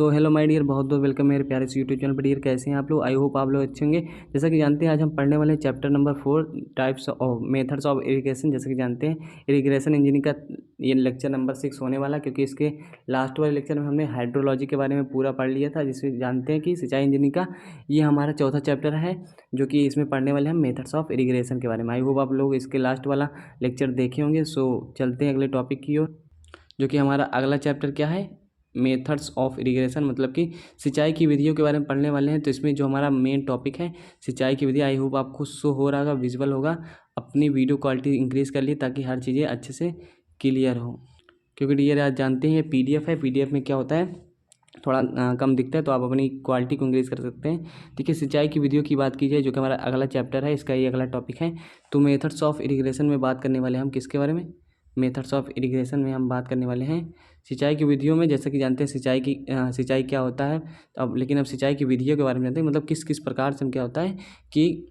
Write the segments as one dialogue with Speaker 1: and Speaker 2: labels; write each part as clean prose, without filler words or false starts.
Speaker 1: So hello my dear, बहुत बहुत welcome मेरे प्यारे से यूट्यूब चैनल पर। डियर कैसे हैं आप लोग? आई होप आप लोग अच्छे होंगे। जैसा कि जानते हैं आज हम पढ़ने वाले हैं chapter number 4 types of methods of irrigation. जैसा कि जानते हैं इरिगेशन इंजीनियरिंग का ये लेक्चर नंबर 6 होने वाला, क्योंकि इसके लास्ट वाले लेक्चर में हमने हाइड्रोलॉजी के बारे में पूरा पढ़ लिया था। जिसमें जानते हैं कि सिंचाई इंजीनियरिंग का ये हमारा चौथा चैप्टर है, जो कि इसमें पढ़ने वाले हैं मेथड्स ऑफ इरिगेशन के बारे में। आई होप आप लोग इसके लास्ट वाला लेक्चर देखे होंगे। सो चलते हैं अगले टॉपिक की ओर, जो कि हमारा अगला चैप्टर क्या है, मेथड्स ऑफ इरिगेशन, मतलब कि सिंचाई की विधियों के बारे में पढ़ने वाले हैं। तो इसमें जो हमारा मेन टॉपिक है सिंचाई की विधि, आई होप आपको शो हो रहा होगा, विजुअल होगा। अपनी वीडियो क्वालिटी इंक्रीज़ कर ली ताकि हर चीज़ें अच्छे से क्लियर हो, क्योंकि डियर आज जानते हैं PDF है। PDF में क्या होता है, थोड़ा कम दिखता है, तो आप अपनी क्वालिटी को इंक्रीज़ कर सकते हैं। देखिए सिंचाई की विधियों की बात की जाए, जो कि हमारा अगला चैप्टर है, इसका ये अगला टॉपिक है। तो मेथड्स ऑफ इरिगेशन में बात करने वाले हैं हम किसके बारे में, मेथड्स ऑफ इरिगेशन में हम बात करने वाले हैं सिंचाई की विधियों में। जैसा कि जानते हैं सिंचाई क्या होता है अब, लेकिन अब सिंचाई की विधियों के बारे में जानते हैं, मतलब किस किस प्रकार से हम क्या होता है कि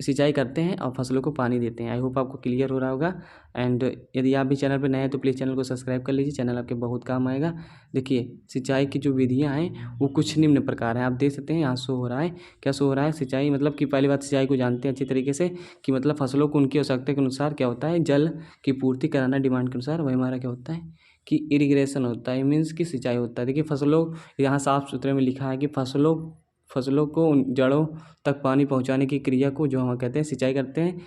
Speaker 1: सिंचाई करते हैं और फसलों को पानी देते हैं। आई होप आपको क्लियर हो रहा होगा। एंड यदि आप भी चैनल पर नए हैं तो प्लीज़ चैनल को सब्सक्राइब कर लीजिए, चैनल आपके बहुत काम आएगा। देखिए सिंचाई की जो विधियाँ हैं वो कुछ निम्न प्रकार हैं, आप देख सकते हैं यहाँ शो हो रहा है। क्या शो हो रहा है, सिंचाई मतलब कि पहली बात सिंचाई को जानते हैं अच्छी तरीके से कि मतलब फसलों को उनकी आवश्यकता के अनुसार क्या होता है, जल की पूर्ति कराना, डिमांड के अनुसार, वही हमारा क्या होता है कि इरिगेशन होता है, मीन्स कि सिंचाई होता है। देखिए फसलों, यहाँ साफ सुथरे में लिखा है कि फसलों को उन जड़ों तक पानी पहुंचाने की क्रिया को जो हम कहते हैं सिंचाई करते हैं।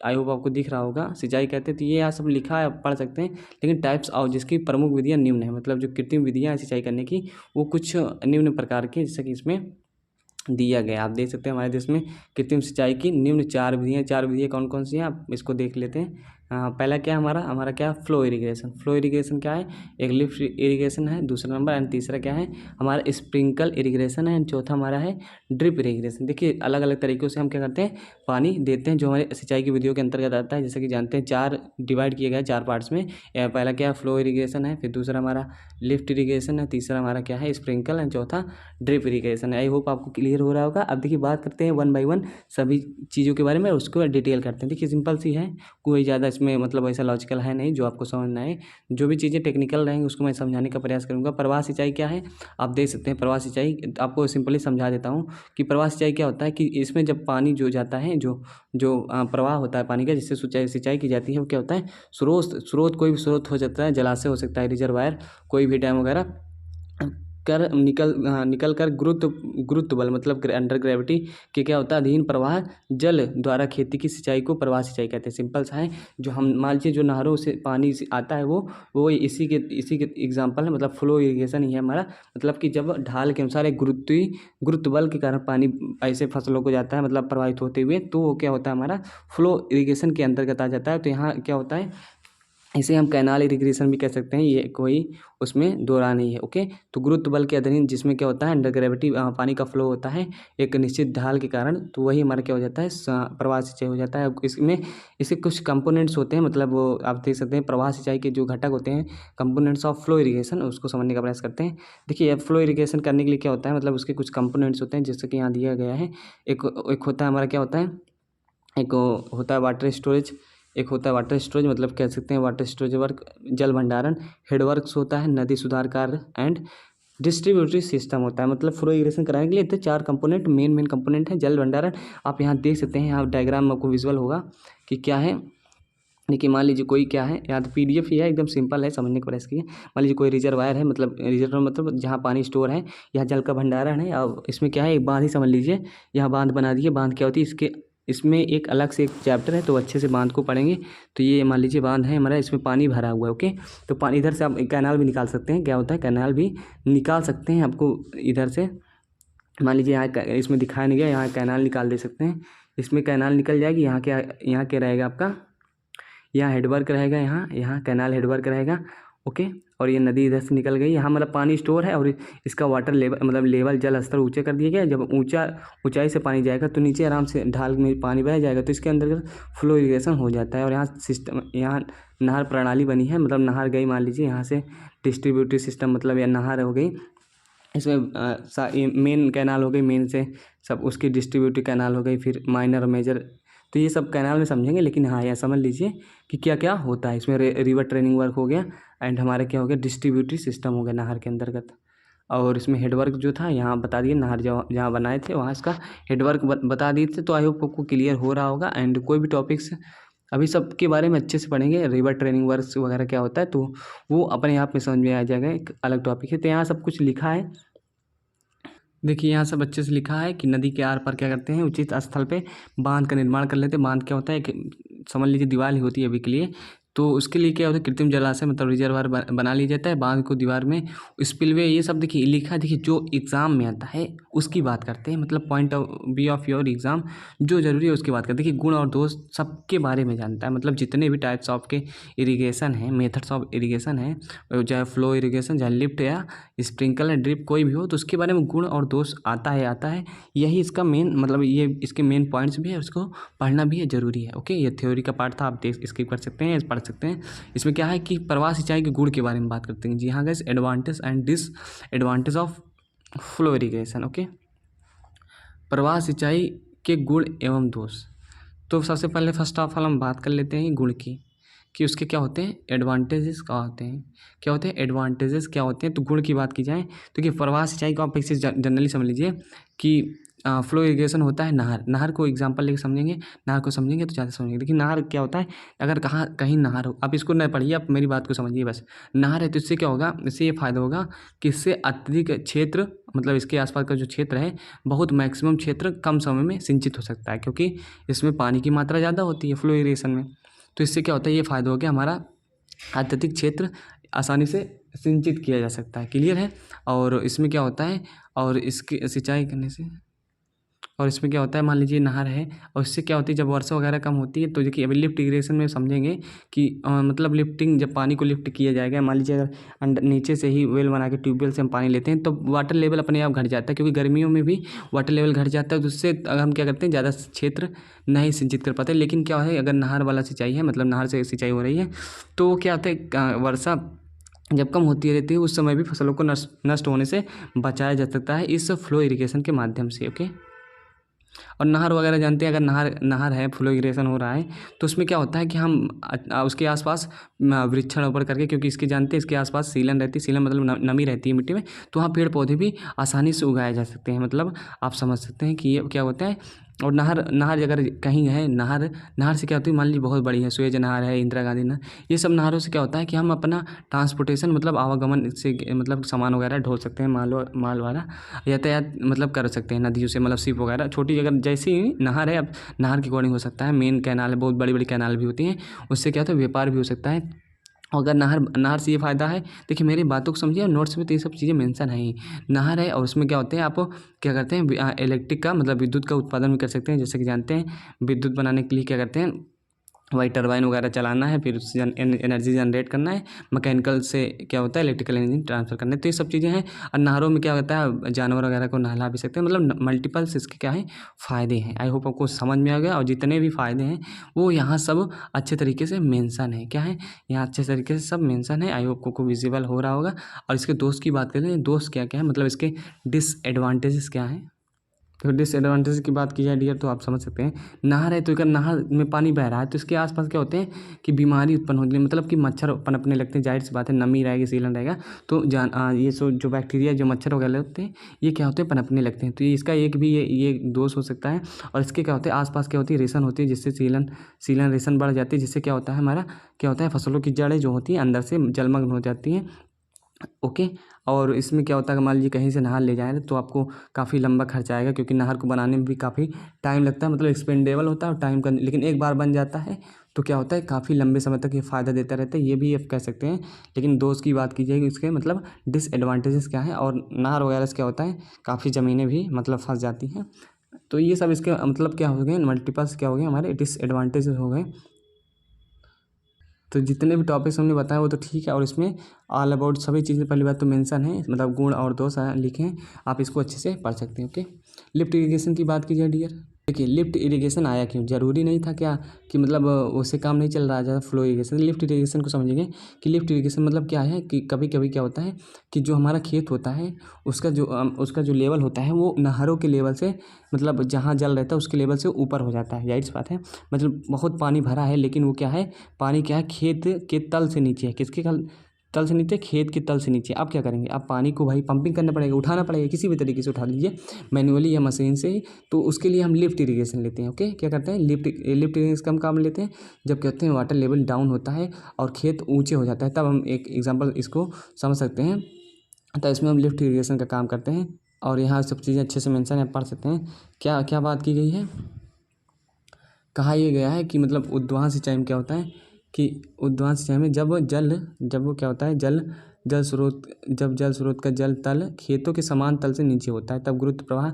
Speaker 1: आई होप आपको दिख रहा होगा, सिंचाई कहते हैं। तो ये यहाँ सब लिखा है, आप पढ़ सकते हैं। लेकिन टाइप्स ऑफ, जिसकी प्रमुख विधियाँ निम्न है, मतलब जो कृत्रिम विधियाँ हैं सिंचाई करने की, वो कुछ निम्न प्रकार की, जैसे कि इसमें दिया गया। आप देख सकते हैं हमारे देश में कृत्रिम सिंचाई की निम्न 4 विधियाँ। 4 विधियाँ कौन कौन सी हैं, आप इसको देख लेते हैं। पहला क्या है हमारा क्या है, फ्लो इरिगेशन। फ्लो इरिगेशन क्या है, एक लिफ्ट इरिगेशन है दूसरा नंबर, एंड तीसरा क्या है हमारा स्प्रिंकल इरिगेशन है, एंड चौथा हमारा है ड्रिप इरिगेशन। देखिए अलग अलग तरीक़ों से हम क्या करते हैं, पानी देते हैं, जो हमारे सिंचाई की विधियों के अंतर्गत आता है। जैसे कि जानते हैं 4 डिवाइड किए गए 4 पार्ट्स में। पहला क्या है, फ्लो इरिगेशन है, फिर दूसरा हमारा लिफ्ट इरिगेशन है, तीसरा हमारा क्या है स्प्रिंकल, एंड चौथा ड्रिप इरिगेशन है। आई होप आपको क्लियर हो रहा होगा। अब देखिए बात करते हैं 1 बाय 1 सभी चीज़ों के बारे में, उसको डिटेल करते हैं। देखिए सिंपल सी है, कोई ज़्यादा इसमें मतलब ऐसा लॉजिकल है नहीं जो आपको समझना है। जो भी चीज़ें टेक्निकल रहेंगी उसको मैं समझाने का प्रयास करूँगा। प्रवाह सिंचाई क्या है, आप देख सकते हैं। प्रवाह सिंचाई आपको सिंपली समझा देता हूँ कि प्रवाह सिंचाई क्या होता है कि इसमें जब पानी जो जाता है, जो प्रवाह होता है पानी का, जिससे सिंचाई की जाती है, वो क्या होता है, स्रोत कोई भी स्रोत हो जाता है, जलाशय हो सकता है, रिजर्वायर, कोई भी डैम वगैरह निकल कर गुरुत्व बल, मतलब अंडर ग्रेविटी के क्या होता है अधीन प्रवाह जल द्वारा खेती की सिंचाई को प्रवाह सिंचाई कहते हैं। सिंपल सा है, जो हम मान लीजिए जो नहरों से पानी से आता है वो इसी के एग्जांपल है, मतलब फ्लो इरिगेशन ही है हमारा। मतलब कि जब ढाल के अनुसार एक गुरुत्व बल के कारण पानी ऐसे फसलों को जाता है, मतलब प्रवाहित होते हुए, तो वो क्या होता है हमारा फ्लो इरिगेशन के अंतर्गत आ जाता है। तो यहाँ क्या होता है, इसे हम कैनाल इरिगेशन भी कह सकते हैं, ये कोई उसमें दो राह नहीं है। ओके, तो गुरुत्व बल के अधीन जिसमें क्या होता है अंडर ग्रेविटी पानी का फ्लो होता है एक निश्चित ढाल के कारण, तो वही हमारा क्या हो जाता है प्रवाह सिंचाई हो जाता है। इसमें इसके कुछ कंपोनेंट्स होते हैं, मतलब वो आप देख सकते हैं प्रवाह सिंचाई के जो घटक होते हैं, कंपोनेंट्स ऑफ फ्लो इरिगेशन, उसको समझने का प्रयास करते हैं। देखिए फ्लो इरिगेशन करने के लिए क्या होता है, मतलब उसके कुछ कंपोनेंट्स होते हैं, जैसे कि यहाँ दिया गया है। एक होता है हमारा क्या होता है, एक होता है वाटर स्टोरेज, एक होता है वाटर स्टोरेज, मतलब कह सकते हैं वाटर स्टोरेज वर्क, जल भंडारण, हेडवर्क्स होता है, नदी सुधार कार्य, एंड डिस्ट्रीब्यूटरी सिस्टम होता है। मतलब फ्लो इरिगेशन कराने के लिए तो 4 कंपोनेंट मेन कंपोनेंट है। जल भंडारण आप यहाँ देख सकते हैं, यहाँ डायग्राम में आपको विजुअल होगा कि क्या है। देखिए मान लीजिए कोई क्या है, यहाँ तो PDF ही है, एकदम सिंपल है, समझने का प्रयास कीजिए। मान लीजिए कोई रिजर्वायर है, मतलब रिजर्वायर मतलब जहाँ पानी स्टोर है, यहाँ जल का भंडारण है। और इसमें क्या है, एक बांध ही समझ लीजिए, यहाँ बांध बना दिए। बांध क्या होती है, इसमें एक अलग से एक चैप्टर है, तो अच्छे से बांध को पढ़ेंगे। तो ये मान लीजिए बांध है हमारा, इसमें पानी भरा हुआ है। ओके, तो पानी इधर से आप कैनाल भी निकाल सकते हैं। क्या होता है, कैनाल भी निकाल सकते हैं आपको इधर से। मान लीजिए यहाँ इसमें दिखाया नहीं गया, यहाँ कैनाल निकाल दे सकते हैं। इसमें कैनाल निकल जाएगी। यहाँ क्या रहेगा आपका, यहाँ हेडवर्क रहेगा, यहाँ कैनाल हेडवर्क रहेगा। ओके, और ये नदी इधर से निकल गई। यहाँ मतलब पानी स्टोर है, और इसका वाटर लेवल मतलब लेवल जल स्तर ऊंचे कर दिया गया। जब ऊंचाई से पानी जाएगा तो नीचे आराम से ढाल में पानी बह जाएगा, तो इसके अंदर फ्लो इरिगेशन हो जाता है। और यहाँ नहर प्रणाली बनी है, मतलब नहर गई, मान लीजिए यहाँ से डिस्ट्रीब्यूटिव सिस्टम, मतलब यह नहर हो गई। इसमें मेन कैनाल हो गई, मेन से सब उसकी डिस्ट्रीब्यूटिव कैनाल हो गई, फिर माइनर मेजर, तो ये सब कैनाल में समझेंगे। लेकिन हाँ यह समझ लीजिए कि क्या क्या होता है इसमें। रिवर ट्रेनिंग वर्क हो गया, एंड हमारे क्या हो गया डिस्ट्रीब्यूटिव सिस्टम हो गया नहर के अंतर्गत। और इसमें हेडवर्क जो था यहाँ बता दिए, नहर जहाँ बनाए थे वहाँ इसका हेडवर्क बता दिए थे। तो आई होप आपको क्लियर हो रहा होगा। एंड कोई भी टॉपिक्स अभी सबके बारे में अच्छे से पढ़ेंगे, रिवर ट्रेनिंग वर्क्स वगैरह क्या होता है तो वो अपने आप में समझ में आ जाएगा, एक अलग टॉपिक है। तो यहाँ सब कुछ लिखा है, देखिए यहाँ सब अच्छे से लिखा है कि नदी के आर पार क्या करते हैं, उचित स्थल पे बांध का निर्माण कर लेते हैं। बांध क्या होता है, एक समझ लीजिए दीवार ही होती है अभी के लिए। तो उसके लिए क्या होता है, कृत्रिम जलाशय मतलब रिजर्वायर बना लिया जाता है बांध को दीवार में, स्पिलवे, ये सब देखिए लिखा है। देखिए जो एग्ज़ाम में आता है उसकी बात करते हैं, मतलब point of view of your exam जो जरूरी है उसकी बात करते हैं। देखिए गुण और दोष सबके बारे में जानता है, मतलब जितने भी टाइप्स ऑफ के इरीगेशन है, मेथड्स ऑफ इरीगेशन है, चाहे फ्लो इरीगेशन, चाहे लिफ्ट या स्प्रिंकलर ड्रिप कोई भी हो, तो उसके बारे में गुण और दोष आता है। यही इसका मेन मतलब ये इसके मेन पॉइंट्स भी है, उसको पढ़ना भी है, ज़रूरी है। ओके, ये थ्योरी का पार्ट था, आप स्किप कर सकते हैं, पढ़ सकते हैं। इसमें क्या है कि प्रवाह सिंचाई के गुण के बारे में बात करते हैं। जी हाँ guys, advantage and disadvantage of flow irrigation. Okay, प्रवाह सिंचाई के गुण एवं दोष। तो सबसे पहले फर्स्ट ऑफ ऑल हम बात कर लेते हैं गुण की, कि उसके क्या होते हैं, एडवांटेजेस क्या होते हैं, एडवांटेजेस क्या होते हैं। तो गुण की बात की जाए तो कि प्रवाह सिंचाई को आप ऐसे जनरली समझ लीजिए कि फ्लो इरिगेशन होता है नहर को एग्जांपल लेके समझेंगे, नहर को समझेंगे तो ज़्यादा समझेंगे। देखिए नहर क्या होता है, अगर कहीं नहर हो, आप इसको न पढ़िए, आप मेरी बात को समझिए बस। नहर है तो इससे क्या होगा, इससे ये फ़ायदा होगा कि इससे अत्यधिक क्षेत्र, मतलब इसके आसपास का जो क्षेत्र है, बहुत मैक्सिमम क्षेत्र कम समय में सिंचित हो सकता है, क्योंकि इसमें पानी की मात्रा ज़्यादा होती है फ्लो इरिगेशन में। तो इससे क्या होता है, ये फ़ायदा हो गया, हमारा अत्यधिक क्षेत्र आसानी से सिंचित किया जा सकता है। क्लियर है। और इसमें क्या होता है, और इसकी सिंचाई करने से, और इसमें क्या होता है, मान लीजिए नहर है और इससे क्या होती है, जब वर्षा वगैरह कम होती है तो देखिए अभी लिफ्ट इरिगेशन में समझेंगे कि मतलब लिफ्टिंग, जब पानी को लिफ्ट किया जाएगा, मान लीजिए अगर नीचे से ही वेल बना के ट्यूबवेल से हम पानी लेते हैं तो वाटर लेवल अपने आप घट जाता है, क्योंकि गर्मियों में भी वाटर लेवल घट जाता है। तो उससे अगर हम क्या करते हैं, ज़्यादा क्षेत्र नहीं सिंचित कर पाते। लेकिन क्या है, अगर नहर वाला सिंचाई है, मतलब नहर से सिंचाई हो रही है, तो क्या होता है, वर्षा जब कम होती रहती है उस समय भी फसलों को नष्ट होने से बचाया जा सकता है इस फ्लो इरिगेशन के माध्यम से। ओके, और नहर वगैरह जानते हैं, अगर नहर है, फ्लो इरिगेशन हो रहा है, तो उसमें क्या होता है कि हम उसके आसपास वृक्षारोपण करके, क्योंकि इसके जानते हैं इसके आसपास सीलन रहती है, सीलन मतलब नमी रहती है मिट्टी में, तो वहाँ पेड़ पौधे भी आसानी से उगाए जा सकते हैं। मतलब आप समझ सकते हैं कि ये क्या होता है। और नहर अगर कहीं है, नहर से क्या होती है, मान लीजिए बहुत बड़ी है, सुएज नहर है, इंदिरा गांधी नहर, ये सब नहरों से क्या होता है कि हम अपना ट्रांसपोर्टेशन मतलब आवागमन से, मतलब सामान वगैरह ढो सकते हैं, माल वाला यातायात मतलब कर सकते हैं नदियों से, मतलब शिप वगैरह। छोटी अगर जैसी नहर है, अब नहर के अकॉर्डिंग हो सकता है, मेन कैनाल है, बहुत बड़ी बड़ी कैनाल भी होती हैं, उससे क्या होता है, व्यापार भी हो सकता है। अगर नहर से ये फ़ायदा है, देखिए मेरी बातों को समझिए, और नोट्स में तो ये सब चीज़ें मेंशन है ही। नहर है और उसमें क्या होते हैं, आप क्या करते हैं, इलेक्ट्रिक का मतलब विद्युत का उत्पादन भी कर सकते हैं। जैसे कि जानते हैं विद्युत बनाने के लिए क्या करते हैं, वही टरबाइन वगैरह चलाना है, फिर उससे एनर्जी जनरेट करना है, मैकेनिकल से क्या होता है, इलेक्ट्रिकल एनर्जी ट्रांसफर करना है। तो ये सब चीज़ें हैं। और नहरों में क्या होता है, जानवर वगैरह को नहला भी सकते हैं, मतलब मल्टीपल्स इसके क्या है, फ़ायदे हैं। आई होप आपको समझ में आ गया। और जितने भी फ़ायदे हैं वो यहाँ सब अच्छे तरीके से मेंशन है। क्या है, यहाँ अच्छे तरीके से सब मेंशन है। आई होप आपको विजिबल हो रहा होगा। और इसके दोस्त की बात करें, दोस्त क्या क्या है, मतलब इसके डिसएडवांटेजेस क्या हैं। तो डिसएडवांटेज की बात की जाए डियर, तो आप समझ सकते हैं, नहर है तो अगर नहर में पानी बह रहा है तो इसके आसपास क्या होते हैं कि बीमारी उत्पन्न होती है, मतलब कि मच्छर पनपने लगते हैं। जाहिर सी बात है, नमी रहेगी, सीलन रहेगा, तो ये जो बैक्टीरिया, जो मच्छर वगैरह होते हैं, ये क्या होते हैं, पनपने लगते हैं। तो ये इसका एक भी ये दोष हो सकता है। और इसके क्या होते हैं, आसपास क्या होती है, रेशन होती है, जिससे सीलन रेशन बढ़ जाती है, जिससे क्या होता है, हमारा क्या होता है, फसलों की जड़ें जो होती हैं अंदर से जलमग्न हो जाती हैं। ओके, और इसमें क्या होता है कि मान लीजिए कहीं से नहर ले जाएँ तो आपको काफ़ी लंबा खर्चा आएगा, क्योंकि नहर को बनाने में भी काफ़ी टाइम लगता है, मतलब एक्सपेंडेबल होता है और टाइम का, लेकिन एक बार बन जाता है तो क्या होता है, काफ़ी लंबे समय तक ये फ़ायदा देता रहता है। ये भी आप कह सकते हैं। लेकिन दोस्त की बात की जाएगी, इसके मतलब डिसएडवांटेजेस क्या है, और नहर वगैरह से क्या होता है, काफ़ी ज़मीनें भी मतलब फंस जाती हैं। तो ये सब इसके मतलब क्या हो गए, मल्टीपल्स क्या हो गए, हमारे डिसएडवांटेजेस हो गए। तो जितने भी टॉपिक्स हमने बताए वो तो ठीक है, और इसमें ऑल अबाउट सभी चीज़ें पहली बात तो मेंशन है, मतलब गुण और दोष लिखे हैं, आप इसको अच्छे से पढ़ सकते हैं। ओके, लिफ्ट इरिगेशन की बात की जाए डियर, देखिए लिफ्ट इरिगेशन आया क्यों, ज़रूरी नहीं था क्या कि मतलब उससे काम नहीं चल रहा है ज़्यादा, फ्लो इरिगेशन। लिफ्ट इरिगेशन को समझेंगे कि लिफ्ट इरिगेशन मतलब क्या है, कि कभी कभी क्या होता है कि जो हमारा खेत होता है उसका जो लेवल होता है वो नहरों के लेवल से, मतलब जहाँ जल रहता है उसके लेवल से ऊपर हो जाता है। जाहिर सी बात है, मतलब बहुत पानी भरा है, लेकिन वो क्या है, पानी क्या है, खेत के तल से नीचे है। किसके तल से नीचे, खेत के तल से नीचे। अब क्या करेंगे, अब पानी को भाई पंपिंग करना पड़ेगा, उठाना पड़ेगा, किसी भी तरीके से उठा लीजिए, मैनुअली या मशीन से। तो उसके लिए हम लिफ्ट इरीगेशन लेते हैं। ओके, क्या करते हैं, लिफ्ट इरीगेशन कम काम लेते हैं जब कहते हैं वाटर लेवल डाउन होता है और खेत ऊंचे हो जाता है, तब हम एक एग्जाम्पल इसको समझ सकते हैं। तो इसमें हम लिफ्ट इरीगेशन का काम करते हैं और यहाँ सब चीज़ें अच्छे से मेंशन है, पढ़ सकते हैं क्या क्या बात की गई है। कहा यह गया है कि मतलब उद्वहन सिंचाई में क्या होता है कि उद्वहन सिंचाई में जब वो क्या होता है, जल स्रोत का जल तल खेतों के समान तल से नीचे होता है, तब गुरुत्व प्रवाह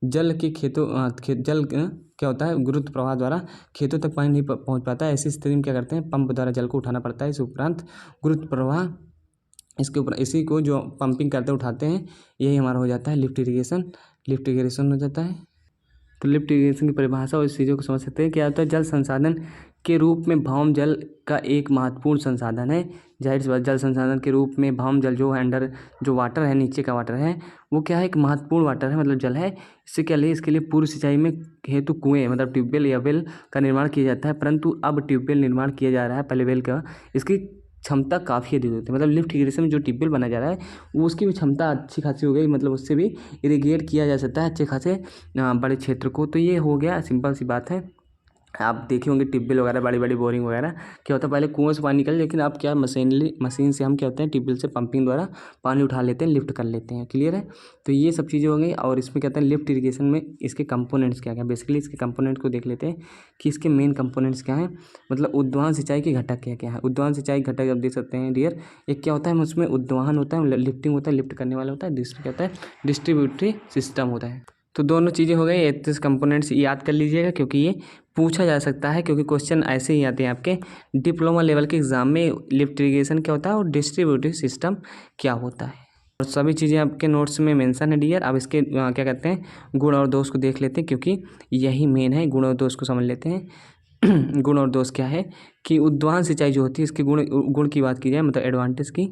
Speaker 1: जल के क्या होता है, गुरुत्व प्रवाह द्वारा खेतों तक पानी नहीं पहुंच पाता है। ऐसी स्थिति में क्या करते हैं, पंप द्वारा जल को उठाना पड़ता है। इस उपरांत गुरुत्व प्रवाह इसके ऊपर, इसी को जो पंपिंग करते उठाते हैं, यही हमारा हो जाता है लिफ्ट इरीगेशन हो जाता है। तो लिफ्ट इरीगेशन की परिभाषा और इस चीज़ों को समझ सकते हैं। क्या होता है, जल संसाधन के रूप में भौम जल का एक महत्वपूर्ण संसाधन है। जाहिर सी बात, जल संसाधन के रूप में भौम जल जो है, अंडर जो वाटर है, नीचे का वाटर है, वो क्या है, एक महत्वपूर्ण वाटर है, मतलब जल है। इससे क्या लिए, इसके लिए पूर्व सिंचाई में हेतु कुएँ मतलब ट्यूबवेल या वेल का निर्माण किया जाता है, परंतु अब ट्यूबवेल निर्माण किया जा रहा है, पहले वेल का। इसकी क्षमता काफ़ी अधिक होती है, मतलब लिफ्ट इरीगेशन में जो ट्यूबवेल बनाया जा रहा है वो उसकी भी क्षमता अच्छी खासी हो गई, मतलब उससे भी इरीगेट किया जा सकता है अच्छे खासे बड़े क्षेत्र को। तो ये हो गया, सिंपल सी बात है। आप देखे होंगे ट्यूबवेल वगैरह, बड़ी बड़ी बोरिंग वगैरह, क्या होता है, पहले कुएं से पानी निकल, लेकिन अब क्या मशीन से हम क्या होते हैं, ट्यूबवेल से पंपिंग द्वारा पानी उठा लेते हैं, लिफ्ट कर लेते हैं। क्लियर है। तो ये सब चीज़ें हो गई। और इसमें क्या होता है, लिफ्ट इरीगेशन में इसके कंपोनेंट्स क्या क्या, बेसिकली इसके कंपोनेंट्स को देख लेते हैं कि इसके मेन कंपोनेंट्स क्या हैं। मतलब उद्वहन सिंचाई के घटक क्या क्या है। उद्वहन सिंचाई घटक आप देख सकते हैं डियर, एक क्या होता है, उसमें उद्वहन होता है, लिफ्टिंग होता है, लिफ्ट करने वाला होता है। दूसरा क्या होता है, डिस्ट्रीब्यूटरी सिस्टम होता है। तो दोनों चीज़ें हो गई। 33 कंपोनेंट्स याद कर लीजिएगा, क्योंकि ये पूछा जा सकता है, क्योंकि क्वेश्चन ऐसे ही आते हैं आपके डिप्लोमा लेवल के एग्जाम में। लिफ्ट इरीगेशन क्या होता है और डिस्ट्रीब्यूटिव सिस्टम क्या होता है, और सभी चीज़ें आपके नोट्स में मेंशन है डियर। अब इसके क्या कहते हैं, गुण और दोष को देख लेते हैं, क्योंकि यही मेन है। गुण और दोष को समझ लेते हैं। गुण और दोष क्या है कि उद्वहन सिंचाई जो होती है, इसके गुण की बात की जाए, मतलब एडवांटेज की,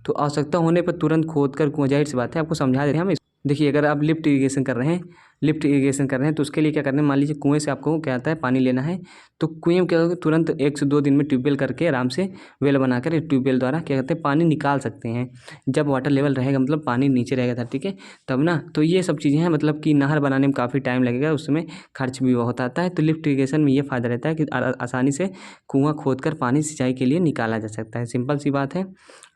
Speaker 1: तो आवश्यकता होने पर तुरंत खोद कर कुआं, जाहिर सी बात है आपको समझा दे रहे हैं हम। देखिए, अगर आप लिफ्ट इरीगेशन कर रहे हैं तो उसके लिए क्या करना है, मान लीजिए कुएं से आपको क्या आता है, पानी लेना है, तो कुएं में क्या होगा, तुरंत 1 से 2 दिन में ट्यूबवेल करके आराम से वेल बनाकर ट्यूबवेल द्वारा क्या कहते हैं, पानी निकाल सकते हैं। जब वाटर लेवल रहेगा, मतलब पानी नीचे रहेगा धरती के, तब ना। तो ये सब चीज़ें हैं, मतलब कि नहर बनाने में काफ़ी टाइम लगेगा, उसमें खर्च भी बहुत आता है। तो लिफ्ट इरीगेशन में ये फ़ायदा रहता है कि आसानी से कुआँ खोद कर पानी सिंचाई के लिए निकाला जा सकता है। सिंपल सी बात है।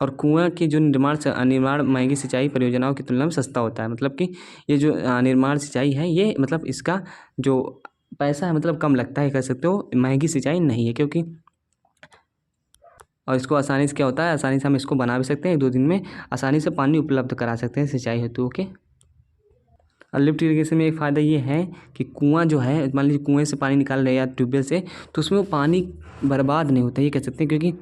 Speaker 1: और कुआँ की जो निर्माण महंगी सिंचाई परियोजनाओं की तुलना में सस्ता होता है। मतलब कि ये जो निर्माण सिंचाई है, ये मतलब इसका जो पैसा है, मतलब कम लगता है, कह सकते हो, महंगी सिंचाई नहीं है, क्योंकि और इसको आसानी से क्या होता है, आसानी से हम इसको बना भी सकते हैं, 1-2 दिन में आसानी से पानी उपलब्ध करा सकते हैं सिंचाई हेतु। ओके। और लिफ्ट इरीगेशन में एक फ़ायदा ये है कि कुआँ जो है, मान लीजिए कुएँ से पानी निकाल रहे हैं या ट्यूबवेल से, तो उसमें वो पानी बर्बाद नहीं होता, ये कह सकते हैं,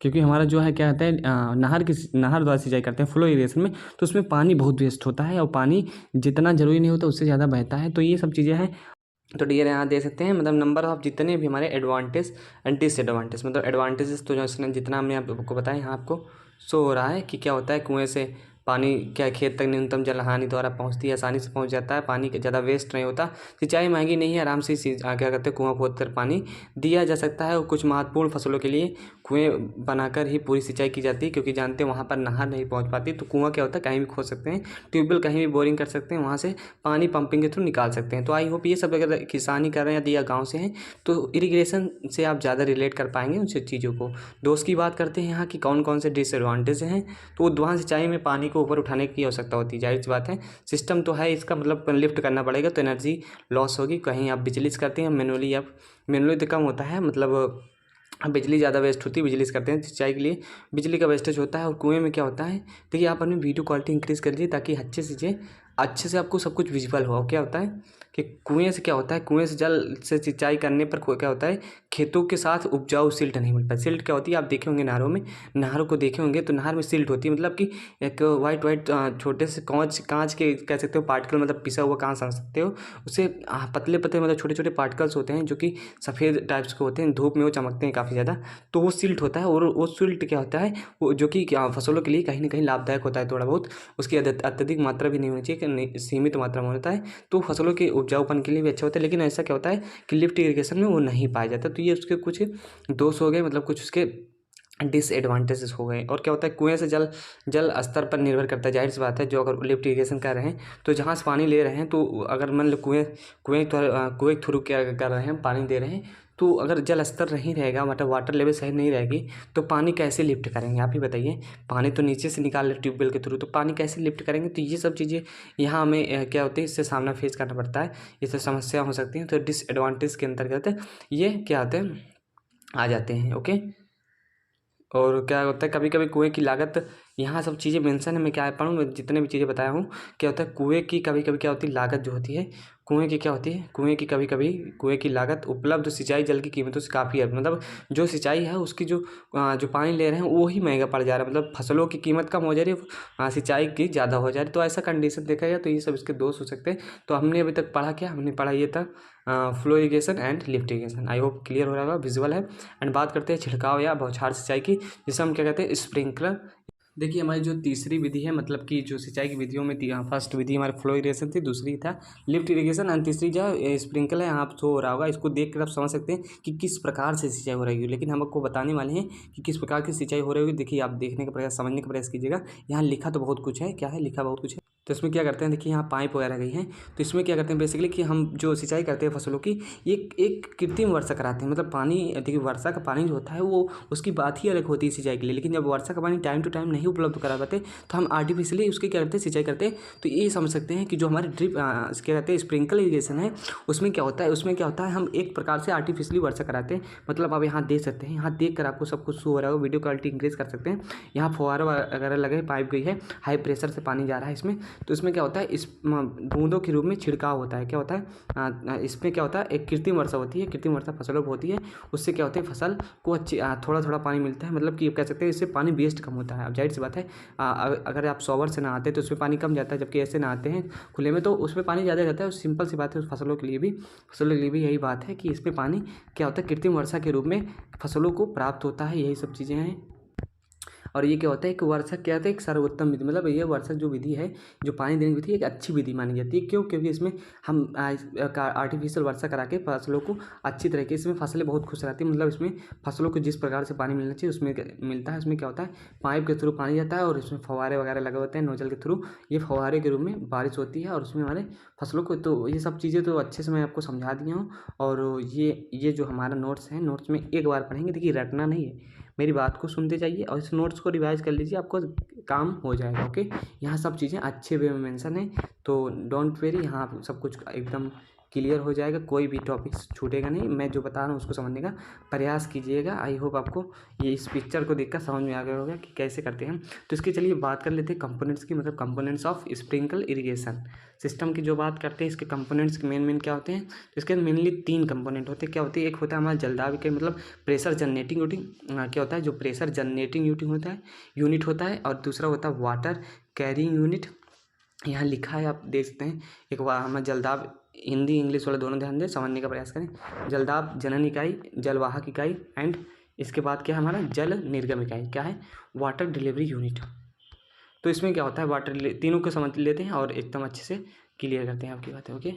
Speaker 1: क्योंकि हमारा जो है क्या होता है, नहर द्वारा सिंचाई करते हैं फ्लो इरीगेशन में, तो उसमें पानी बहुत वेस्ट होता है और पानी जितना ज़रूरी नहीं होता उससे ज़्यादा बहता है। तो ये सब चीज़ें हैं। तो डियर यहाँ दे सकते हैं, मतलब नंबर ऑफ जितने भी हमारे एडवांटेज एंड डिसएडवांटेज, मतलब एडवांटेजेस तो जो इसने जितना हमने आपको बताया, यहाँ आपको शो हो रहा है कि क्या होता है, कुएँ से पानी क्या खेत तक न्यूनतम जलहानि द्वारा पहुँचती है, आसानी से पहुँच जाता है, पानी ज़्यादा वेस्ट नहीं होता, सिंचाई महंगी नहीं है, आराम से क्या कहते हैं, कुआँ खोद कर पानी दिया जा सकता है। और कुछ महत्वपूर्ण फसलों के लिए कुएँ बनाकर ही पूरी सिंचाई की जाती है, क्योंकि जानते हैं वहाँ पर नहर नहीं पहुँच पाती, तो कुआँ क्या होता है, कहीं भी खोद सकते हैं, ट्यूबवेल कहीं भी बोरिंग कर सकते हैं, वहाँ से पानी पंपिंग के थ्रू निकाल सकते हैं। तो आई होप ये सब, अगर किसानी कर रहे हैं या गाँव से हैं, तो इरीगेशन से आप ज़्यादा रिलेट कर पाएंगे उन सब चीज़ों को। दोस्त की बात करते हैं यहाँ कि कौन कौन से डिसएडवांटेज हैं। तो उद्वहन सिंचाई में पानी को ऊपर उठाने की आवश्यकता होती है, जाहिर सी बात है, सिस्टम तो है इसका, मतलब लिफ्ट करना पड़ेगा, तो एनर्जी लॉस होगी। कहीं आप बिजली से करते हैं मैनुअली तो कम होता है, मतलब बिजली ज़्यादा वेस्ट होती है, बिजली से करते हैं सिंचाई के लिए, बिजली का वेस्टेज होता है। और कुएं में क्या होता है, देखिए आप अपनी वीडियो क्वालिटी इंक्रीज़ कर लीजिए, ताकि अच्छे से आपको सब कुछ विजुअल हो। क्या होता है कि कुएं से क्या होता है, कुएं से जल से सिंचाई करने पर क्या होता है, खेतों के साथ उपजाऊ सिल्ट नहीं मिल पाती। सिल्ट क्या होती है, आप देखे होंगे नहरों को देखे होंगे, तो नहर में सिल्ट होती है, मतलब कि एक वाइट छोटे से कांच के कह सकते हो पार्टिकल, मतलब पिसा हुआ कांच समझ सकते हो, उससे पतले पतले मतलब छोटे छोटे पार्टिकल्स होते हैं, जो कि सफ़ेद टाइप्स के होते हैं, धूप में वो चमकते हैं काफ़ी ज़्यादा, तो वो सिल्ट होता है। और वो सिल्ट क्या होता है, वो जो कि फसलों के लिए कहीं ना कहीं लाभदायक होता है, थोड़ा बहुत, उसकी अत्यधिक मात्रा भी नहीं होनी चाहिए, सीमित मात्रा में होता है, तो फसलों के उपजाऊपन के लिए भी अच्छा होता है। लेकिन ऐसा क्या होता है कि लिफ्ट इरीगेशन में वो नहीं पाया जाता। तो ये उसके कुछ दोष हो गए, मतलब कुछ उसके डिसएडवांटेजेस हो गए। और क्या होता है, कुएं से जल जल स्तर पर निर्भर करता है। जाहिर सी बात है, जो अगर लिफ्ट इरिगेशन कर रहे हैं तो जहाँ से पानी ले रहे हैं, तो अगर मान लो कुएं थ्रू क्या कर रहे हैं, पानी दे रहे हैं, तो अगर जल स्तर नहीं रहेगा, मतलब वाटर लेवल सही नहीं रहेगी, तो पानी कैसे लिफ्ट करेंगे आप ही बताइए। पानी तो नीचे से निकाल रहे ट्यूबवेल के थ्रू, तो पानी कैसे लिफ्ट करेंगे। तो ये सब चीज़ें यहाँ हमें क्या होती है, इससे सामना फेस करना पड़ता है, इससे समस्या हो सकती है। तो डिसएडवांटेज के अंतर्गत ये क्या होते हैं, आ जाते हैं। ओके। और क्या होता है, कभी कभी कुएं की लागत, यहाँ सब चीज़ें मेंशन है, मैं क्या पढ़ूँ, मैं जितने भी चीज़ें बताया हूँ, क्या होता है कुएं की कभी कभी क्या होती है लागत जो होती है, कुएं की क्या होती है, कुएं की कभी कभी कुएं की लागत उपलब्ध सिंचाई जल की कीमतों से काफ़ी है। मतलब जो सिंचाई है उसकी जो पानी ले रहे हैं वो ही महंगा पड़ जा रहा है, मतलब फसलों की कीमत कम हो जा रही है, सिंचाई की ज़्यादा हो जा रही है। तो ऐसा कंडीशन देखा जाए तो ये सब इसके दोष हो सकते हैं। तो हमने अभी तक पढ़ा क्या, हमने पढ़ा ये था flow irrigation and lift irrigation. I hope clear हो रहा होगा, विजुअल है। एंड बात करते हैं छिड़काव या बौछार सिंचाई की, जिसे हम क्या कहते हैं, स्प्रिंकलर। देखिए, हमारी जो तीसरी विधि है, मतलब कि जो सिंचाई की विधियों में फर्स्ट विधि हमारी फ्लो इरिगेशन थी, दूसरी था लिफ्ट इरिगेशन, एंड तीसरी जो स्प्रिंकल है, यहाँ आप शो हो रहा होगा। इसको देख कर आप समझ सकते हैं कि किस प्रकार से सिंचाई हो रही है। लेकिन हम आपको बताने वाले हैं कि किस प्रकार की सिंचाई हो रही होगी। देखिए, आप देखने का प्रयास, समझने का प्रयास कीजिएगा। यहाँ लिखा तो बहुत कुछ है, क्या है, लिखा बहुत कुछ है। तो इसमें क्या करते हैं, देखिए यहाँ पाइप वगैरह गई हैं। तो इसमें क्या करते हैं बेसिकली, कि हम जो सिंचाई करते हैं फसलों की, एक कृत्रिम वर्षा कराते हैं। मतलब पानी, देखिए वर्षा का पानी जो होता है वो उसकी बात ही अलग होती है सिंचाई के लिए। लेकिन जब वर्षा का पानी टाइम टू टाइम नहीं उपलब्ध करा पाते, तो हम आर्टिफिशियली उसकी क्या करते हैं, सिंचाई करते हैं। तो ये समझ सकते हैं कि जो हमारे ड्रिप क्या कहते हैं, स्प्रिंकल इरिगेशन है, उसमें क्या होता है, हम एक प्रकार से आर्टिफिशियली वर्षा कराते हैं। मतलब आप यहाँ देख सकते हैं, यहाँ देख कर आपको सब कुछ शो हो रहा है, वीडियो क्वालिटी इंक्रीज कर सकते हैं। यहाँ फुहारा वगैरह लगे, पाइप गई है, हाई प्रेशर से पानी जा रहा है इसमें। तो इसमें क्या होता है, इस बूंदों के रूप में छिड़काव होता है। क्या होता है, इसमें क्या होता है, एक कृत्रिम वर्षा होती है, कृत्रिम वर्षा फसलों को होती है। उससे क्या होता है, फसल को अच्छी थोड़ा थोड़ा पानी मिलता है। मतलब कि कह सकते हैं इससे पानी वेस्ट कम होता है। अब जाहिर सी बात है, अगर आप शॉवर से नहाते हैं तो उसमें पानी कम जाता है, जबकि ऐसे नहाते हैं खुले में तो उसमें पानी ज़्यादा जाता है। सिंपल सी बात है, फसलों के लिए भी यही बात है कि इसमें पानी क्या होता है, कृत्रिम वर्षा के रूप में फसलों को प्राप्त होता है। यही सब चीज़ें हैं। और ये क्या होता है कि वर्षा क्या होता है, एक सर्वोत्तम विधि, मतलब ये वर्षा जो विधि है, जो पानी देने की विधि, एक अच्छी विधि मानी जाती है। क्यों? क्योंकि इसमें हम आर्टिफिशियल वर्षा करा के फसलों को अच्छी तरीके से, इसमें फसलें बहुत खुश रहती हैं। मतलब इसमें फसलों को जिस प्रकार से पानी मिलना चाहिए उसमें मिलता है। इसमें क्या होता है, पाइप के थ्रू पानी जाता है और इसमें फव्वारे वगैरह लगे होते हैं नोजल के थ्रू। ये फव्वारे के रूप में बारिश होती है और उसमें हमारे फसलों को, तो ये सब चीज़ें तो अच्छे से मैं आपको समझा दिया हूँ। और ये जो हमारा नोट्स है, नोट्स में एक बार पढ़ेंगे, देखिए रटना नहीं है, मेरी बात को सुनते जाइए और इस नोट्स को रिवाइज कर लीजिए, आपको काम हो जाएगा। ओके, यहाँ सब चीज़ें अच्छे वे में मेंशन है, तो डोंट वेरी, यहाँ सब कुछ एकदम क्लियर हो जाएगा, कोई भी टॉपिक छूटेगा नहीं। मैं जो बता रहा हूँ उसको समझने का प्रयास कीजिएगा। आई होप आपको ये इस पिक्चर को देखकर समझ में आ गया होगा कि कैसे करते हैं। तो इसकी चलिए बात कर लेते हैं कंपोनेंट्स की, मतलब components of sprinkle irrigation system की जो बात करते हैं, इसके कंपोनेंट्स के मेन क्या होते हैं। तो इसके मेनली 3 कंपोनेंट होते हैं। क्या होती है, एक होता है हमारा जलदाब के, मतलब प्रेशर जनरेटिंग यूनिट, क्या होता है, जो प्रेशर जनरेटिंग यूनिट होता है। और दूसरा होता है वाटर कैरिंग यूनिट, यहाँ लिखा है आप देख सकते हैं। एक हमें जलदाब, हिंदी इंग्लिश वाला दोनों ध्यान दें, समझने का प्रयास करें। जलदाब जनन इकाई, जलवाहक इकाई, एंड इसके बाद क्या है हमारा जल निर्गम इकाई, क्या है, वाटर डिलीवरी यूनिट। तो इसमें क्या होता है, वाटर, तीनों को समझ लेते हैं और एकदम अच्छे से क्लियर करते हैं आपकी बातें। ओके,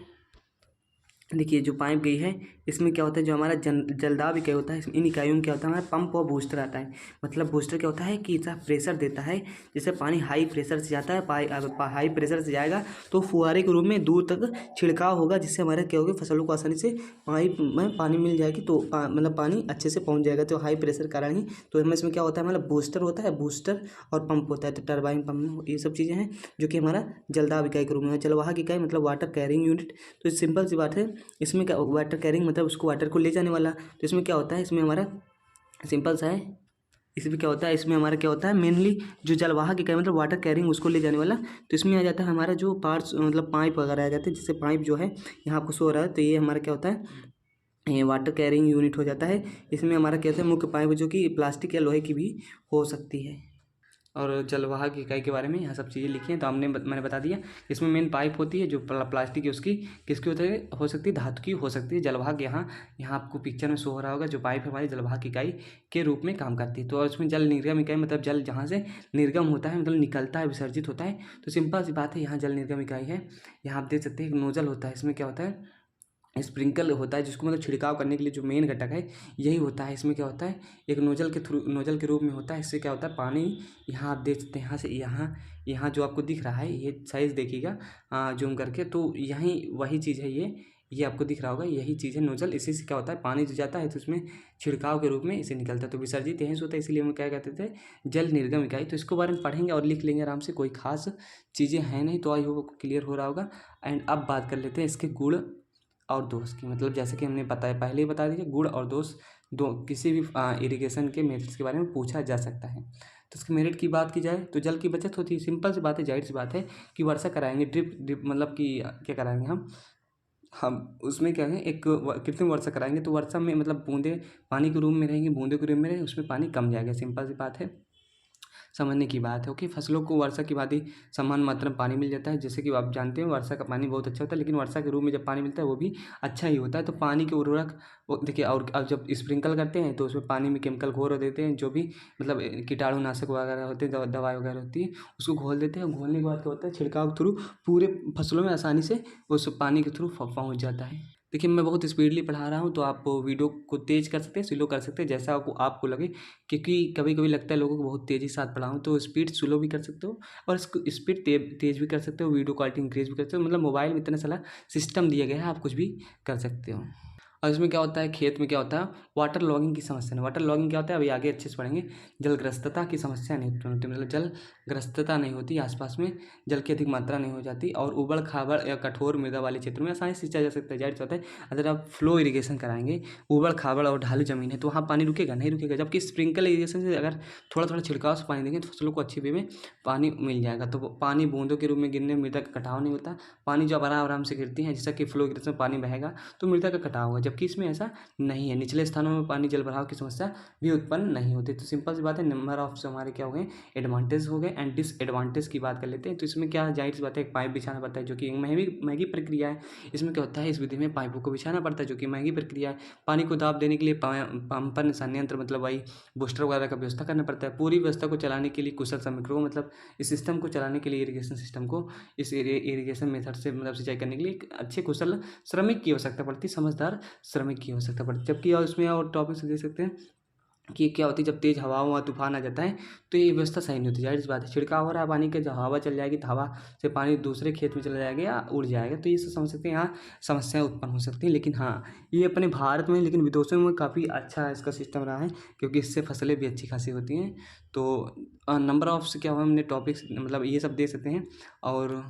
Speaker 1: देखिए जो पाइप गई है, इसमें क्या होता है, जो हमारा जलदाब इकाई होता है, इन इकाइयों में क्या होता है, हमारा पंप और बूस्टर आता है। मतलब बूस्टर क्या होता है कि इसका प्रेशर देता है, जैसे पानी हाई प्रेशर से जाता है, हाई प्रेशर से जाएगा तो फुहारे के रूप में दूर तक छिड़काव होगा, जिससे हमारे क्या होगा, फसलों को आसानी से पाइप में पानी मिल जाएगी। तो मतलब पानी अच्छे से पहुँच जाएगा, तो हाई प्रेशर कारण ही। तो हमें इसमें क्या होता है, मतलब बूस्टर होता है, बूस्टर और पंप होता है, तो टरबाइन पंप, ये सब चीज़ें हैं जो कि हमारा जलदाब इकाई के रूप में। जलवाहक इकाई मतलब वाटर कैरिंग यूनिट, तो सिंपल सी बात है, इसमें क्या, वाटर कैरिंग मतलब उसको वाटर को ले जाने वाला। तो इसमें क्या होता है, इसमें हमारा सिंपल सा है, इसमें क्या होता है, इसमें हमारा क्या होता है, मेनली जो जलवाहक इकाई मतलब वाटर कैरिंग उसको ले जाने वाला। तो इसमें आ जाता है हमारा जो पार्ट्स, मतलब पाइप वगैरह आ जाते हैं, जैसे पाइप जो है यहाँ आपको शो हो रहा है। तो ये हमारा क्या होता है, ये वाटर कैरिंग यूनिट हो जाता है। इसमें हमारा क्या होता है, मुख्य पाइप जो कि प्लास्टिक या लोहे की भी हो सकती है। और जलवाहक इकाई के बारे में यहाँ सब चीज़ें लिखी हैं, तो मैंने बता दिया। इसमें मेन पाइप होती है जो प्लास्टिक की, उसकी किसकी होती है, हो सकती है धातु की हो सकती है। जलवाहक यहाँ आपको पिक्चर में शो हो रहा होगा, जो पाइप हमारी जलवाहक इकाई के रूप में काम करती है। तो उसमें जल निर्गम इकाई, मतलब जल जहाँ से निर्गम होता है, मतलब निकलता है, विसर्जित होता है। तो सिंपल सी बात है, यहाँ जल निर्गम इकाई है। यहाँ आप देख सकते हैं एक नोजल होता है, इसमें क्या होता है, स्प्रिंकल होता है, जिसको मतलब छिड़काव करने के लिए जो मेन घटक है यही होता है। इसमें क्या होता है, एक नोजल के थ्रू, नोजल के रूप में होता है। इससे क्या होता है, पानी यहाँ आप देख सकते हैं, यहाँ से यहाँ, यहाँ जो आपको दिख रहा है, ये साइज़ देखिएगा जूम करके, तो यहीं वही चीज़ है ये आपको दिख रहा होगा, यही चीज़ है नोजल। इसी से क्या होता है, पानी जो जाता है तो उसमें छिड़काव के रूप में इसे निकलता है। तो विसर्जित यहीं से होता है, इसीलिए हम क्या कहते थे, जल निर्गम इकाई। तो इसको बारे में पढ़ेंगे और लिख लेंगे आराम से, कोई खास चीज़ें हैं नहीं। तो आई होप क्लियर हो रहा होगा। एंड अब बात कर लेते हैं इसके गुण और दोष की। मतलब जैसे कि हमने बताया, पहले ही बता दीजिए, गुण और दोष दो किसी भी इरिगेशन के मेथड्स के बारे में पूछा जा सकता है। तो इसके मेरिट की बात की जाए तो जल की बचत होती है, सिंपल सी बात है, जाहिर सी बात है कि वर्षा कराएंगे, ड्रिप मतलब कि क्या कराएंगे हम उसमें क्या है, एक कृत्रिम वर्षा कराएंगे तो वर्षा में मतलब बूंदे पानी के रूप में रहेंगी, बूंदे के रूप में रहेंगे, उसमें पानी कम जाएगा। सिंपल सी बात है, समझने की बात है। ओके, फसलों को वर्षा की भांति समान मात्रा में पानी मिल जाता है। जैसे कि आप जानते हैं वर्षा का पानी बहुत अच्छा होता है, लेकिन वर्षा के रूप में जब पानी मिलता है वो भी अच्छा ही होता है। तो पानी के उर्वरक वो देखिए, और अब जब स्प्रिंकल करते हैं तो उसमें पानी में केमिकल घोल देते हैं, जो भी मतलब कीटाणुनाशक वगैरह होते हैं, दवाई वगैरह होती है, उसको घोल देते हैं। घोलने के बाद क्या होता है, छिड़काव के थ्रू पूरे फसलों में आसानी से उस पानी के थ्रू पहुँच जाता है। देखिए, मैं बहुत स्पीडली पढ़ा रहा हूँ, तो आप वीडियो को तेज़ कर सकते हैं, स्लो कर सकते हैं, जैसा आपको लगे। क्योंकि कभी कभी लगता है लोगों को बहुत तेज़ी के साथ पढ़ाऊँ, तो स्पीड स्लो भी कर सकते हो और इसको स्पीड तेज़ भी कर सकते हो, वीडियो क्वालिटी इंक्रीज भी कर सकते हो। मतलब मोबाइल में इतना सारा सिस्टम दिया गया है, आप कुछ भी कर सकते हो। और इसमें क्या होता है, खेत में क्या होता है, वाटर लॉगिंग की समस्या नहीं। वाटर लॉगिंग क्या होता है, अभी आगे अच्छे से पढ़ेंगे। जलग्रस्तता की समस्या नहीं होती, मतलब जलग्रस्तता नहीं होती, आसपास में जल की अधिक मात्रा नहीं हो जाती। और उबड़ खाबड़ या कठोर मृदा वाले क्षेत्रों में आसानी से सिंचा जा सकता है। जाहिर सी बात है, अगर आप फ्लो इरीगेशन कराएंगे, उबड़ खाबड़ और ढालू जमीन है, तो वहाँ पानी रुकेगा नहीं, रुकेगा। जबकि स्प्रिंकल इरीगेशन से अगर थोड़ा थोड़ा छिड़काव से पानी देंगे तो फसलों को अच्छी वे में पानी मिल जाएगा। तो पानी बूंदों के रूप में गिरने, मृदा का कटाव नहीं होता। पानी जो आराम आराम से गिरती है, जैसा कि फ्लो इरीगेशन में पानी बहेगा तो मृदा का कटाव होगा, जबकि इसमें ऐसा नहीं है। निचले स्थानों में पानी जल भराव की समस्या भी उत्पन्न नहीं होती। तो सिंपल सी बात है, नंबर ऑफ से हमारे क्या हो गए, एडवांटेज हो गए। एंड डिसएडवांटेज की बात कर लेते हैं। तो इसमें क्या जाहिर सी बात है, एक पाइप बिछाना पड़ता है, जो कि महंगी प्रक्रिया है। इसमें क्या होता है, इस विधि में पाइपों को बिछाना पड़ता है, जो कि महंगी प्रक्रिया है। पानी को दाब देने के लिए पंपन संयंत्र, मतलब वही बूस्टर वगैरह का व्यवस्था करना पड़ता है। पूरी व्यवस्था को चलाने के लिए कुशल श्रमिकों, मतलब इस सिस्टम को चलाने के लिए, इरीगेशन सिस्टम को, इस इरीगेशन मेथड से मतलब सिंचाई करने के लिए एक अच्छे कुशल श्रमिक की आवश्यकता पड़ती है, समझदार श्रमिक की आवश्यकता पड़ती है। जबकि और इसमें और टॉपिक से देख सकते हैं कि क्या होती है, जब तेज़ हवा हुआ तूफान आ जाता है तो ये व्यवस्था सही नहीं होती। जाहिर सी बात है, छिड़काव हो रहा है पानी का, जब हवा चल जाएगी तो हवा से पानी दूसरे खेत में चला जाएगा या उड़ जाएगा। तो ये सब समझ सकते हैं, यहाँ समस्याएं उत्पन्न हो सकती हैं। लेकिन हाँ, ये अपने भारत में, लेकिन विदेशों में काफ़ी अच्छा इसका सिस्टम रहा है, क्योंकि इससे फसलें भी अच्छी खासी होती हैं। तो नंबर ऑफ से क्या हुआ, हमने टॉपिक्स मतलब ये सब दे सकते हैं। और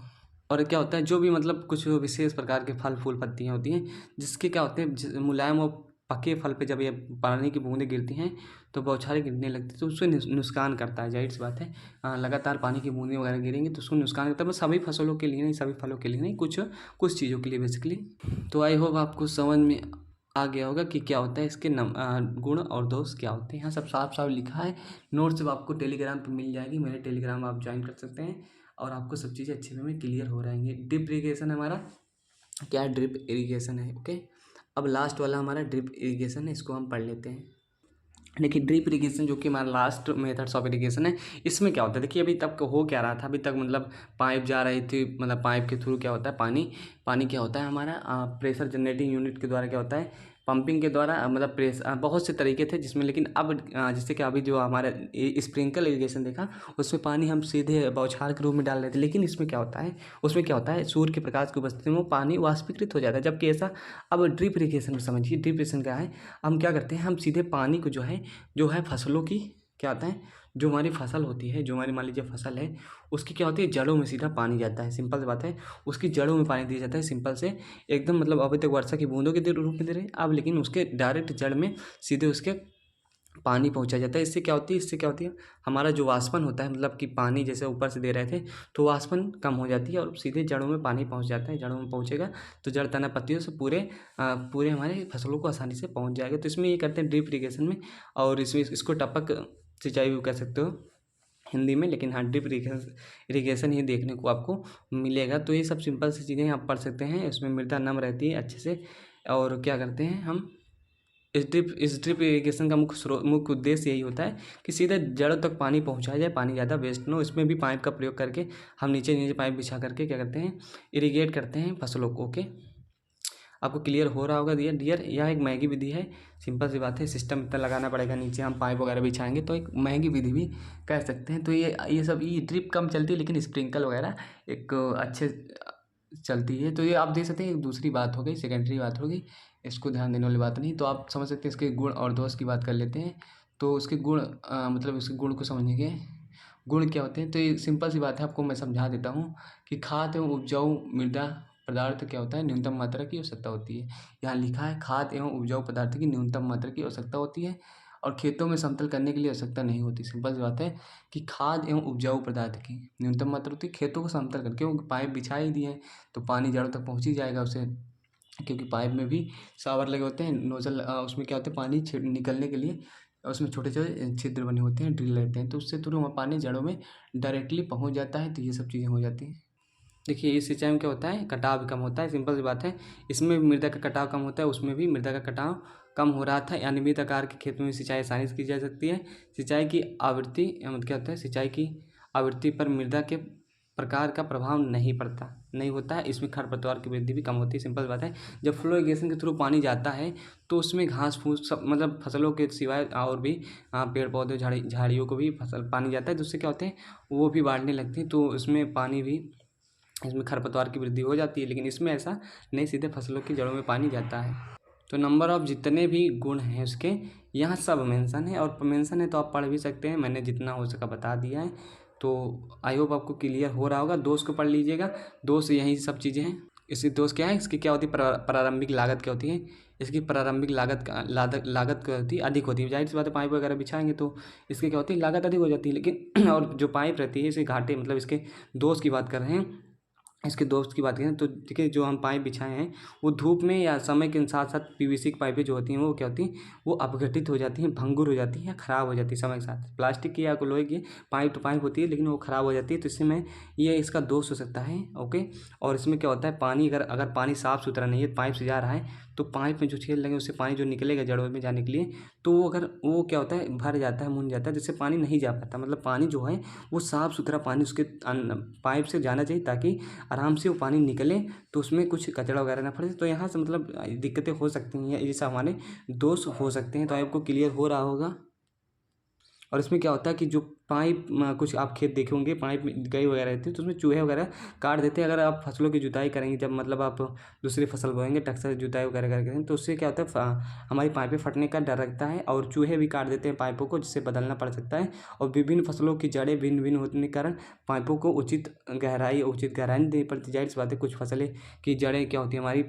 Speaker 1: क्या होता है, जो भी मतलब कुछ विशेष प्रकार के फल फूल पत्तियाँ होती हैं, जिसके क्या होते हैं, मुलायम और पके फल पे जब ये पानी की बूंदें गिरती हैं तो बौछारें गिरने लगती है, तो उससे नुकसान करता है। जाहिर सी बात है, लगातार पानी की बूंदें वगैरह गिरेंगी तो उसको नुकसान करता है। बस सभी फसलों के लिए नहीं, सभी फलों के लिए नहीं, कुछ कुछ चीज़ों के लिए बेसिकली। तो आई होप आपको समझ में आ गया होगा कि क्या होता है, इसके गुण और दोष क्या होते हैं। यहाँ सब साफ साफ लिखा है। नोट्स सब आपको टेलीग्राम पर मिल जाएगी, मेरे टेलीग्राम आप ज्वाइन कर सकते हैं और आपको सब चीज़ें अच्छे वे में क्लियर हो रहेंगी। ड्रिप इरीगेशन हमारा क्या, ड्रिप इरीगेशन है। ओके, अब लास्ट वाला हमारा ड्रिप इरीगेशन है, इसको हम पढ़ लेते हैं। देखिए, ड्रिप इरीगेशन जो कि हमारा लास्ट मेथड्स ऑफ इरीगेशन है, इसमें क्या होता है, देखिए अभी तक हो क्या रहा था, अभी तक मतलब पाइप जा रही थी, मतलब पाइप के थ्रू क्या होता है, पानी क्या होता है हमारा, प्रेशर जनरेटिंग यूनिट के द्वारा क्या होता है, पंपिंग के द्वारा, मतलब प्रेशर, बहुत से तरीके थे जिसमें। लेकिन अब जैसे कि अभी जो हमारा स्प्रिंकल इरीगेशन देखा, उसमें पानी हम सीधे बौछार के रूप में डाल रहे थे। लेकिन इसमें क्या होता है, उसमें क्या होता है, सूर्य के प्रकाश की उपस्थिति में वो पानी वाष्पीकृत हो जाता है। जबकि ऐसा अब ड्रिप इरीगेशन में समझिए, ड्रिप इरीगेशन क्या है, हम क्या करते हैं, हम सीधे पानी को जो है फसलों की क्या होता है, जो हमारी फसल होती है, जो हमारी मान लीजिए फसल है, उसकी क्या होती है, जड़ों में सीधा पानी जाता है। सिंपल सी बात है, उसकी जड़ों में पानी दिया जाता है, सिंपल से एकदम। मतलब अभी तक वर्षा की बूंदों के रूप में दे रहे हैं अब, लेकिन उसके डायरेक्ट जड़ में सीधे उसके पानी पहुंचा जाता है। इससे क्या होती है, हमारा जो वाष्पन होता है, मतलब कि पानी जैसे ऊपर से दे रहे थे तो वाष्पन कम हो जाती है और सीधे जड़ों में पानी पहुंच जाता है। जड़ों में पहुंचेगा तो जड़ तना पत्तियों से पूरे हमारे फसलों को आसानी से पहुंच जाएगा। तो इसमें ये करते हैं ड्रिप इरीगेशन में, और इसमें इसको टपक सिंचाई भी कह सकते हो हिंदी में, लेकिन हाँ, ड्रिप इरीगेशन ही देखने को आपको मिलेगा। तो ये सब सिंपल सी चीज़ें आप पढ़ सकते हैं। इसमें मृदा नम रहती है अच्छे से। और क्या करते हैं हम, इस ड्रिप इरीगेशन का मुख्य उद्देश्य यही होता है कि सीधे जड़ों तक पानी पहुंचाया जाए, पानी ज़्यादा वेस्ट न हो। इसमें भी पाइप का प्रयोग करके हम नीचे नीचे पाइप बिछा करके क्या करते हैं, इरीगेट करते हैं फसलों को। ओके, आपको क्लियर हो रहा होगा डियर। यह एक महंगी विधि है, सिंपल सी बात है, सिस्टम इतना लगाना पड़ेगा, नीचे हम पाइप वगैरह बिछाएंगे, तो एक महंगी विधि भी कह सकते हैं। तो ये सब ये ड्रिप कम चलती है, लेकिन स्प्रिंकल वगैरह एक अच्छे चलती है। तो ये आप देख सकते हैं, एक दूसरी बात हो गई, सेकेंडरी बात हो गई, इसको ध्यान देने वाली बात नहीं। तो आप समझ सकते हैं इसके गुण और दोष की बात कर लेते हैं। तो उसके गुण मतलब उसके गुण को समझने के गुण क्या होते हैं, तो ये सिंपल सी बात है, आपको मैं समझा देता हूँ कि खाद एवं उपजाऊ मृदा पदार्थ क्या होता है, न्यूनतम मात्रा की आवश्यकता होती है। यहाँ लिखा है खाद एवं उपजाऊ पदार्थ की न्यूनतम मात्रा की आवश्यकता होती है, और खेतों में समतल करने के लिए आवश्यकता नहीं होती। सिंपल सी बात है कि खाद एवं उपजाऊ पदार्थ की न्यूनतम मात्रा होती है खेतों को समतल करके, क्योंकि पाइप बिछा ही दिए हैं तो पानी जड़ों तक पहुँच ही जाएगा उसे, क्योंकि पाइप में भी शावर लगे होते हैं, नोजल उसमें क्या होता है, पानी निकलने के लिए उसमें छोटे छोटे छिद्र बने होते हैं, ड्रिल रहते हैं, तो उससे थ्रू पानी जड़ों में डायरेक्टली पहुंच जाता है। तो ये सब चीज़ें हो जाती हैं। देखिए इस सिंचाई में क्या होता है, कटाव भी कम होता है, सिंपल सी बात है। इसमें भी मृदा का कटाव कम होता है, उसमें भी मृदा का कटाव कम हो रहा था। अनियमित आकार के खेतों में सिंचाई आसानी से की जा सकती है। सिंचाई की आवृत्ति मतलब क्या होता है, सिंचाई की आवृत्ति पर मृदा के प्रकार का प्रभाव नहीं होता है। इसमें खरपतवार की वृद्धि भी कम होती है। सिंपल बात है, जब फ्लो इरिगेशन के थ्रू पानी जाता है तो उसमें घास फूस सब मतलब फसलों के सिवाय और भी पेड़ पौधे झाड़ियों को भी फसल पानी जाता है, तो उससे क्या होते हैं, वो भी बढ़ने लगती हैं, तो उसमें पानी भी, इसमें खरपतवार की वृद्धि हो जाती है। लेकिन इसमें ऐसा नहीं, सीधे फसलों की जड़ों में पानी जाता है। तो नंबर ऑफ जितने भी गुण हैं उसके यहाँ सब मेंशन है, और मेंशन है तो आप पढ़ भी सकते हैं, मैंने जितना हो सका बता दिया है। तो आई होप आपको क्लियर हो रहा होगा। दोष को पढ़ लीजिएगा, दोष यही सब चीज़ें हैं। इसकी दोष क्या है, इसकी क्या होती है, प्रारंभिक लागत क्या होती है, इसकी प्रारंभिक लागत क्या होती है, अधिक होती है। जाहिर सी बात है, पाइप वगैरह बिछाएंगे तो इसकी क्या होती है, लागत अधिक हो जाती है। लेकिन और जो पाइप रहती है इसके घाटे, मतलब इसके दोष की बात कर रहे हैं, इसके दोस्त की बात करें तो देखिए, जो हम पाइप बिछाए हैं वो धूप में या समय के साथ साथ पीवीसी की पाइपें जो होती हैं वो क्या होती हैं, वो अपघटित हो जाती हैं, भंगुर हो जाती हैं या ख़राब हो जाती है समय के साथ। प्लास्टिक की या लोहे की पाइप तो पाइप होती है, लेकिन वो ख़राब हो जाती है, तो इसमें ये इसका दोष हो सकता है। ओके, और इसमें क्या होता है, पानी अगर पानी साफ़ सुथरा नहीं है, पाइप से जा रहा है, तो पाइप में जो छेद लगे उससे पानी जो निकलेगा जड़ों में जाने के लिए, तो वो अगर वो क्या होता है, भर जाता है, मुन जाता है, जिससे पानी नहीं जा पाता। मतलब पानी जो है वो साफ़ सुथरा पानी उसके पाइप से जाना चाहिए, ताकि आराम से वो पानी निकले, तो उसमें कुछ कचरा वगैरह ना फंसे। तो यहाँ से मतलब दिक्कतें हो सकती हैं, ये सब हमारे दोष हो सकते हैं। तो आपको क्लियर हो रहा होगा। और इसमें क्या होता है कि जो पाइप कुछ आप खेत देखे होंगे, पाइप में गई वगैरह रहती है, तो उसमें चूहे वगैरह काट देते हैं। अगर आप फसलों की जुताई करेंगे, जब मतलब आप दूसरी फसल बोएंगे, ट्रैक्टर जुताई वगैरह करेंगे, तो उससे क्या होता है, हमारी पाइपें फटने का डर रहता है, और चूहे भी काट देते हैं पाइपों को, जिससे बदलना पड़ सकता है। और विभिन्न फसलों की जड़ें भिन्न भिन्न होने के कारण पाइपों को उचित गहराई नहीं देनी पड़ती। जाहिर सी बात है, कुछ फसलें की जड़ें क्या होती है, हमारी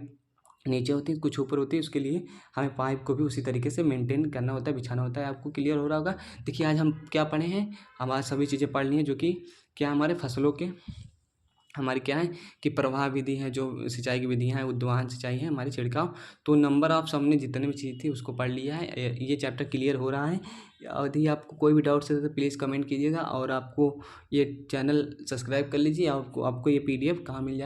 Speaker 1: नीचे होती है, कुछ ऊपर होती है, उसके लिए हमें पाइप को भी उसी तरीके से मेंटेन करना होता है, बिछाना होता है। आपको क्लियर हो रहा होगा। देखिए आज हम क्या पढ़े हैं, हमारी सभी चीज़ें पढ़ ली हैं, जो कि क्या हमारे फसलों के हमारी क्या है कि प्रवाह विधि है, जो सिंचाई की विधियाँ हैं, उद्वहन सिंचाई है, हमारी छिड़काव। तो नंबर ऑफ सबने जितने भी चीज़ थी उसको पढ़ लिया है। ये चैप्टर क्लियर हो रहा है। यदि आपको कोई भी डाउट्स है तो प्लीज़ कमेंट कीजिएगा, और आपको ये चैनल सब्सक्राइब कर लीजिए। आपको ये PDF कहाँ मिल जाएगा।